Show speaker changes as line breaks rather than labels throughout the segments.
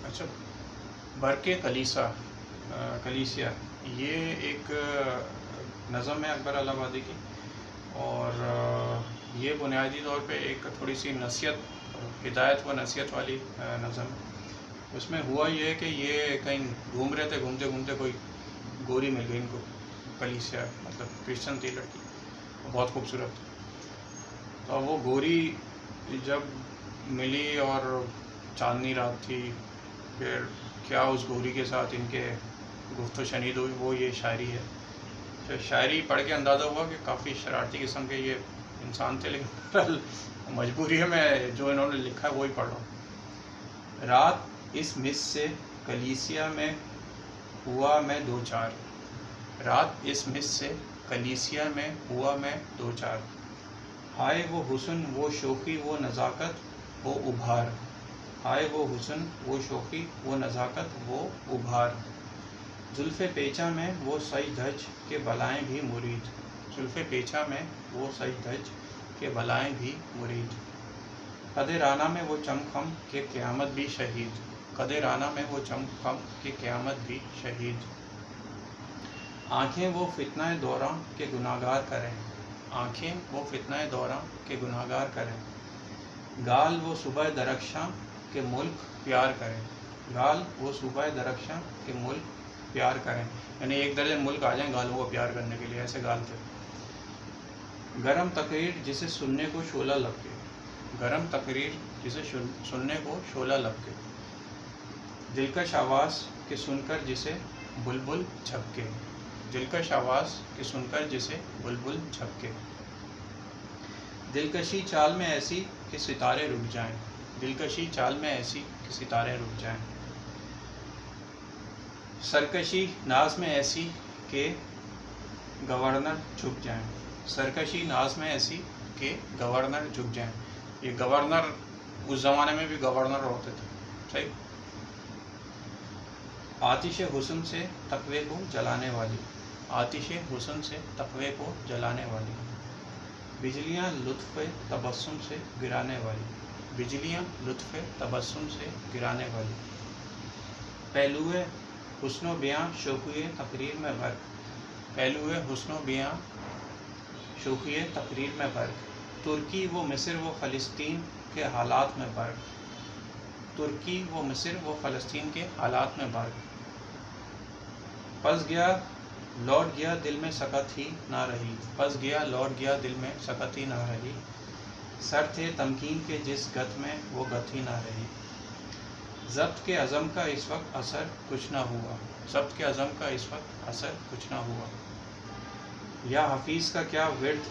اچھا، برق کلیسیا یہ ایک نظم ہے اکبر الہ آبادی کی، اور یہ بنیادی طور پہ ایک تھوڑی سی نصیحت، ہدایت و نصیحت والی نظم ہے۔ اس میں ہوا یہ ہے کہ یہ کہیں گھوم رہے تھے، گھومتے گھومتے کوئی گوری مل گئی ان کو، کلیسیا مطلب کرسچن تھی لڑکی، بہت خوبصورت تھی۔ تو وہ گوری جب ملی اور چاندنی رات تھی، پھر کیا اس گوری کے ساتھ ان کے گفت و شنید ہوئی، وہ یہ شاعری ہے۔ تو شاعری پڑھ کے اندازہ ہوا کہ کافی شرارتی قسم کے یہ انسان تھے، لیکن مجبوری ہے میں جو انہوں نے لکھا ہے وہی پڑھ رہا ہوں۔ رات اس مس سے کلیسیا میں ہوا میں دو چار، رات اس مس سے کلیسیا میں ہوا میں دو چار، ہائے وہ حسن وہ شوخی وہ نزاکت وہ ابھار، ہائے وہ حسن وہ شوخی وہ نزاکت وہ ابھار، زلف پیچا میں وہ سج دھج کے بلائیں بھی مرید، زلف پیچا میں وہ سج دھج کے بلائیں بھی مرید، قد رعنا میں وہ چم خم کہ قیامت بھی شہید، قد رعنا میں وہ چم خم کہ قیامت بھی شہید، آنکھیں وہ فتنہ دوراں کہ گناہگار کریں، آنکھیں وہ فتنہ دوراں کہ گناہگار کریں، گال وہ صبح درخشاں کہ ملک پیار کریں، گال وہ صبح درخشاں کہ ملک پیار کریں، یعنی ایک درجے ملک آ جائیں گالوں کو پیار کرنے کے لیے، ایسے گال تھے۔ گرم تقریر جسے سننے کو شعلہ لپکے، گرم تقریر جسے سننے کو شعلہ لپکے، دلکش آواز کہ سن کر جسے بلبل جھپکے، دلکش آواز کہ سن کر جسے بلبل جھپکے، دلکشی چال میں ایسی کہ ستارے رک جائیں، دلکشی چال میں ایسی کہ ستارے رک جائیں، سرکشی ناز میں ایسی کہ گورنر جھک جائیں، سرکشی ناز میں ایسی کہ گورنر جھک جائیں، یہ گورنر اس زمانے میں بھی گورنر ہوتے تھے، صحیح۔ آتش حسن سے تقوی کو جلانے والی، آتش حسن سے تقوی کو جلانے والی، بجلیاں لطف تبسم سے گرانے والی، بجلیاں لطف تبسم سے گرانے والی، پہلوئے حسن و بیاں شوخیِ تقریر میں غرق، پہلوئے حسن و بیاں شوخیِ تقریر میں غرق، ترکی و مصر و فلسطین کے حالات میں برق، ترکی و مصر و فلسطین کے حالات میں برق، پس گیا لوٹ گیا دل میں سکت ہی نہ رہی، پس گیا لوٹ گیا دل میں سکت ہی نہ رہی، سر تھے تمکین کے جس گت میں وہ گت ہی نہ رہی، ضبط کے عزم کا اس وقت اثر کچھ نہ ہوا، ضبط کے عزم کا اس وقت اثر کچھ نہ ہوا، یا حفیظ کا کیا ورد،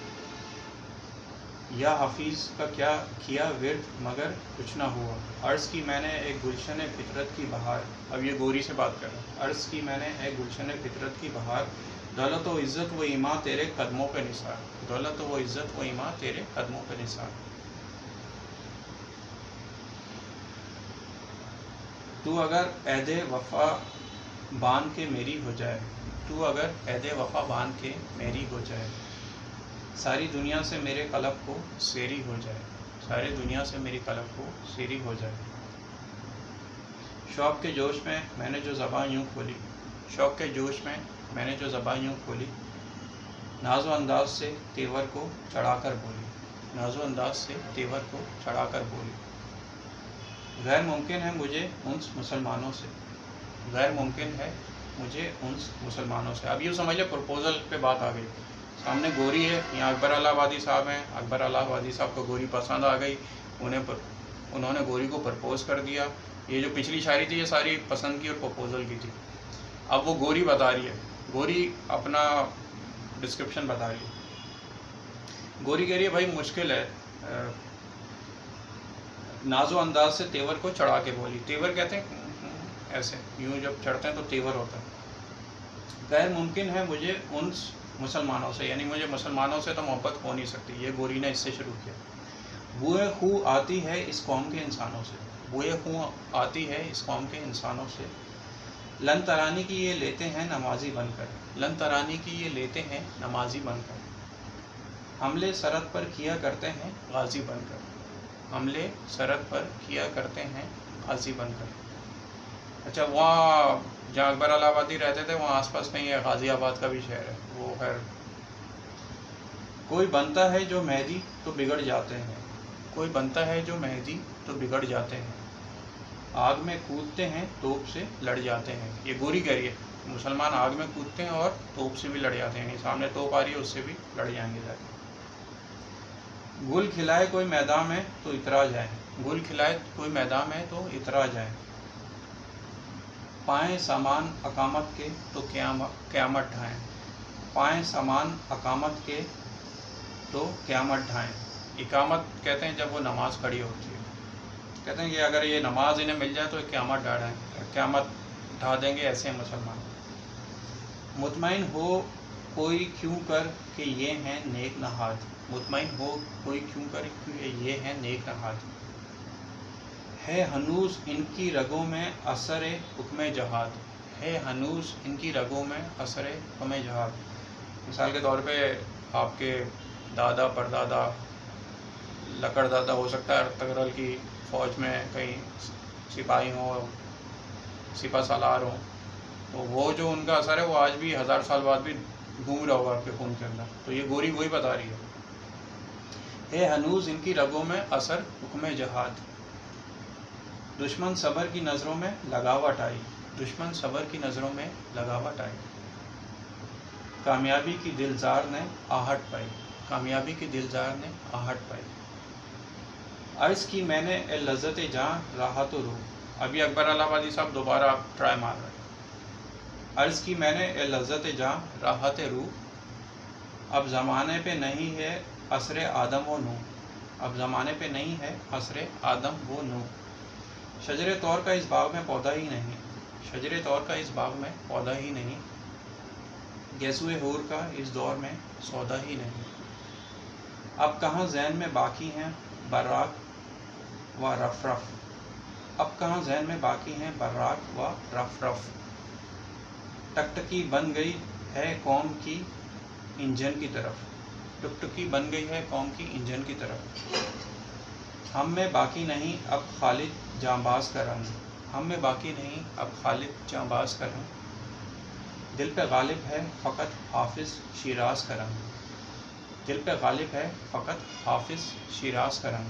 یا حفیظ کا کیا کیا ورد مگر کچھ نہ ہوا، عرض کی میں نے ایک گلشن فطرت کی بہار، اب یہ گوری سے بات کر رہا ہوں، عرض کی میں نے ایک گلشن فطرت کی بہار، دولت و عزت و ایماں تیرے قدموں پہ نثار، دولت و عزت و ایماں تیرے قدموں پہ نثار، تو اگر عہد وفا باندھ کے میری ہو جائے، تو اگر عہد وفا باندھ کے میری ہو جائے، ساری دنیا سے میرے قلب کو سیری ہو جائے، ساری دنیا سے میری قلب کو سیری ہو جائے، شوق کے جوش میں نے جو زباں یوں کھولی، شوق کے جوش میں نے جو زباں یوں کھولی، ناز و انداز سے تیور کو چڑھا کر بولی، ناز و انداز سے تیور کو چڑھا کر بولی، غیر ممکن ہے مجھے انس مسلمانوں سے، غیر ممکن ہے مجھے انس مسلمانوں سے، اب یوں سمجھ لیں پرپوزل پہ بات آ گئی، سامنے گوری ہے، یہاں اکبر الہ آبادی صاحب ہیں، اکبر الہ آبادی صاحب کو گوری پسند آ گئی، انہوں نے گوری کو پرپوز کر دیا، یہ جو پچھلی شاعری تھی یہ ساری پسند کی اور پرپوزل کی تھی، اب وہ گوری بتا رہی ہے، گوری اپنا ڈسکرپشن بتا رہی ہے، گوری کہہ رہی ہے بھائی مشکل ہے، ناز و انداز سے تیور کو چڑھا کے بولی، تیور کہتے ہیں ایسے یوں جب چڑھتے ہیں تو تیور ہوتا ہے، غیر ممکن ہے مجھے انس مسلمانوں سے، یعنی مجھے مسلمانوں سے تو محبت ہو نہیں سکتی، یہ گوری نے اس سے شروع کیا، بوئے خو آتی ہے اس قوم کے انسانوں سے، بوئے خو آتی ہے اس قوم کے انسانوں سے، لن ترانی کی یہ لیتے ہیں نمازی بن کر، لن ترانی کی یہ لیتے ہیں نمازی بن کر، حملے سرحد پر کیا کرتے ہیں غازی بن کر، حملے سرحد پر کیا کرتے ہیں غازی بن کر، اچھا وہاں جہاں اکبر الہ آبادی رہتے تھے وہاں آس پاس کہیں ہے غازی آباد کا بھی شہر ہے وہ خیر. کوئی بنتا ہے جو مہدی تو بگڑ جاتے ہیں، کوئی بنتا ہے جو مہدی تو بگڑ جاتے ہیں، آگ میں کودتے ہیں توپ سے لڑ جاتے ہیں. یہ گوری کہہ رہی ہے مسلمان آگ میں کودتے ہیں اور توپ سے بھی لڑ جاتے ہیں، یعنی سامنے توپ آ رہی ہے اس سے بھی لڑ جائیں گے. گل کھلائے کوئی میدان میں تو اترا جائے، گل کھلائے کوئی میدان میں تو اترا جائے، پائیں سامان اقامت کے تو قیامت ڈھائیں، پائیں سامان اقامت کے تو قیامت ڈھائیں. اقامت کہتے ہیں جب وہ نماز کھڑی ہوتی ہے، کہتے ہیں کہ اگر یہ نماز انہیں مل جائے تو قیامت ڈھا دیں گے ایسے مسلمان. مطمئن ہو کوئی کیوں کر کہ یہ ہیں نیک نہاد، مطمئن ہو کوئی کیوں کر کہ یہ ہیں نیک نہاد، ہے ہنوز ان کی رگوں میں اثر حکم جہاد، ہے ہنوز ان کی رگوں میں اثر حکم جہاد. مثال کے طور پہ آپ کے دادا پردادا لکڑ دادا ہو سکتا ہے تغرل کی فوج میں کہیں سپاہی ہوں، سپہ سالار ہوں، تو وہ جو ان کا اثر ہے وہ آج بھی 1000 سال بعد بھی گھوم رہا ہوگا آپ کے خون کے اندر. تو یہ گوری وہی بتا رہی ہے ہنوز ان کی رگوں میں اثر حکم جہاد. دشمن صبر کی نظروں میں لگاوٹ آئی، دشمن صبر کی نظروں میں لگاوٹ آئی، کامیابی کی دلزار نے آہٹ پائی، کامیابی کی دلزار نے آہٹ پائی. عرض کی میں نے اے لذت جاں راحت و روح، ابھی اکبر الہ آبادی صاحب دوبارہ آپ ٹرائی مار رہے ہیں. عرض کی میں نے اے لذت جاں راحت روح، اب زمانے پہ نہیں ہے عصر آدم و نوح، اب زمانے پہ نہیں ہے عصر آدم و نوح. شجر طور کا اس باغ میں پودا ہی نہیں، شجر طور کا اس باغ میں پودا ہی نہیں، گیسوئے حور کا اس دور میں سودا ہی نہیں. اب کہاں ذہن میں باقی ہیں براق و رف رف، اب کہاں ذہن میں باقی ہیں براق و رف رف، ٹکٹکی بن گئی ہے قوم کی انجن کی طرف، ٹکٹکی بن گئی ہے قوم کی انجن کی طرف. ہم میں باقی نہیں اب خالد جانباز کا رنگ، ہم میں باقی نہیں اب خالد جانباز کا رنگ، دل پہ غالب ہے فقط حافظ شیراز کا رنگ، دل پہ غالب ہے فقط حافظ شیراز کا رنگ.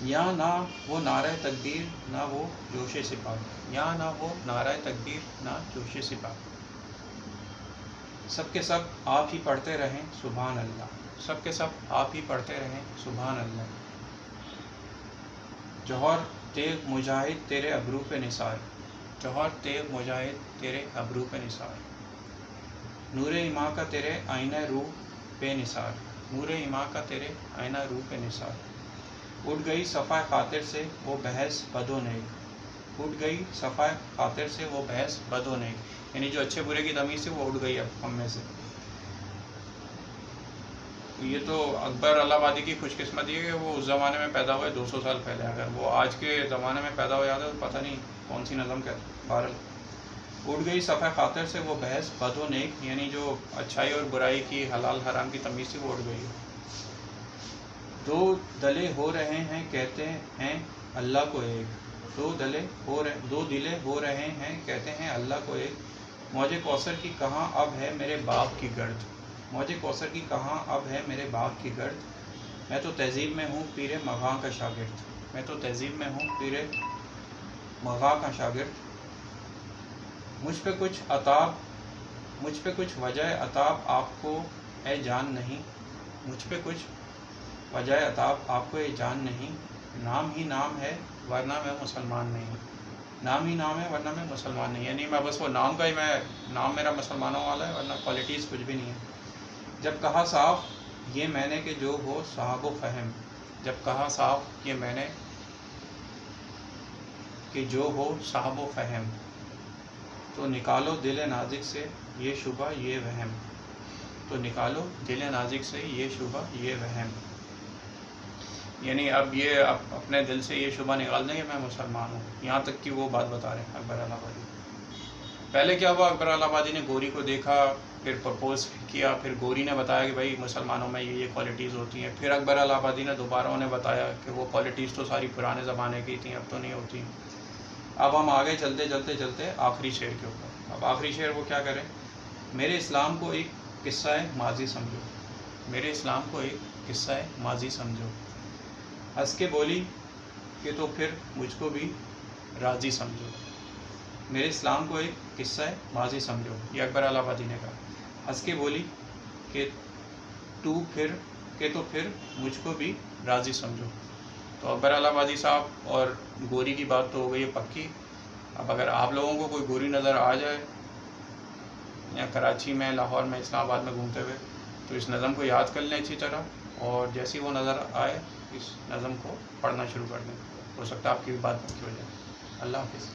یہاں نہ وہ نعرہ تکبیر نہ وہ جوش سپاہ، یہاں نہ وہ نعرہ تکبیر نہ جوش سپاہ، سب کے سب آپ ہی پڑھتے رہیں سبحان اللہ، سب کے سب آپ ہی پڑھتے رہیں سبحان اللہ. جوہر تیغ مجاہد تیرے ابرو پہ نثار، جوہر تیغ مجاہد تیرے ابرو پہ نثار، نور ایماں کا تیرے آئینہ روح پہ نثار، نور ایماں کا تیرے آئینہ روح پہ نثار. اٹھ گئی صفحہ خاطر سے وہ بحث بد و نیک، اٹھ گئی صفحہ خاطر سے وہ بحث بد و نیک، یعنی جو اچھے برے کی تمیز تھی وہ اٹھ گئی اب ہم میں سے. یہ تو اکبر الہ آبادی کی خوش قسمتی ہے کہ وہ اس زمانے میں پیدا ہوئے 200 سال پہلے، اگر وہ آج کے زمانے میں پیدا ہو جاتا ہے تو پتہ نہیں کون سی نظم کہتے. بہرحال اٹھ گئی صفحہ خاطر سے وہ بحث بد و نیک، یعنی جو اچھائی اور برائی کی حلال حرام کی تمیز تھی وہ اٹھ گئی. دو دلے ہو رہے ہیں کہتے ہیں اللہ کو ایک، دو دلے ہو رہے ہیں کہتے ہیں اللہ کو ایک، موج کوثر کی کہاں اب ہے میرے باپ کی گرد، موج کوثر کی کہاں اب ہے میرے باپ کی گرد، میں تو تہذیب میں ہوں پیر مغاں کا شاگرد، میں تو تہذیب میں ہوں پیر مغاں کا شاگرد. مجھ پہ کچھ عطاب، مجھ پہ کچھ وجہ عطاب آپ کو اے جان نہیں، مجھ پہ کچھ وجہ عطاب آپ کو اے جان نہیں، نام ہی نام ہے ورنہ میں مسلمان نہیں، نام ہی نام ہے ورنہ میں مسلمان نہیں، یعنی میں بس وہ نام کا ہی نام میرا مسلمانوں والا ہے ورنہ کوالٹیز کچھ بھی نہیں ہے. جب کہا صاف یہ میں نے کہ جو ہو صاحب و فہم، جب کہا صاف یہ میں نے کہ جو ہو صاحب و فہم، تو نکالو دل نازک سے یہ شبہ یہ وہم، تو نکالو دل نازک سے یہ شبہ یہ وہم، یعنی اب یہ اپنے دل سے یہ شبہ نکال دیں کہ میں مسلمان ہوں. یہاں تک کہ وہ بات بتا رہے ہیں اکبر الہ آبادی. پہلے کیا ہوا، اکبر الہ آبادی نے گوری کو دیکھا، پھر پرپوز کیا، پھر گوری نے بتایا کہ بھائی مسلمانوں میں یہ کوالٹیز ہوتی ہیں، پھر اکبر الہ آبادی نے دوبارہ انہیں بتایا کہ وہ کوالٹیز تو ساری پرانے زمانے کی تھیں اب تو نہیں ہوتی. اب ہم آگے چلتے چلتے چلتے آخری شعر کے اوپر. اب آخری شعر وہ کیا کریں؟ میرے اسلام کو ایک قصہ ماضی سمجھو، میرے اسلام کو ایک قصہ ماضی سمجھو، ہنس کے بولی کہ تو پھر مجھ کو بھی راضی سمجھو. میرے اسلام کو ایک قصہ ماضی سمجھو، یہ اکبر الہ آبادی نے کہا. ہنس کے بولی کہ تو پھر مجھ کو بھی راضی سمجھو. تو اکبر الہ آبادی صاحب اور گوری کی بات تو ہو گئی ہے پکی. اب اگر آپ لوگوں کو کوئی گوری نظر آ جائے یا کراچی میں، لاہور میں، اسلام آباد میں گھومتے ہوئے، تو اس نظم کو یاد کر لیں اچھی طرح، اور جیسی وہ نظر آئے اس نظم کو پڑھنا شروع کر دیں. ہو سکتا ہے آپ کی بھی بات پکی ہو جائے. اللہ حافظ.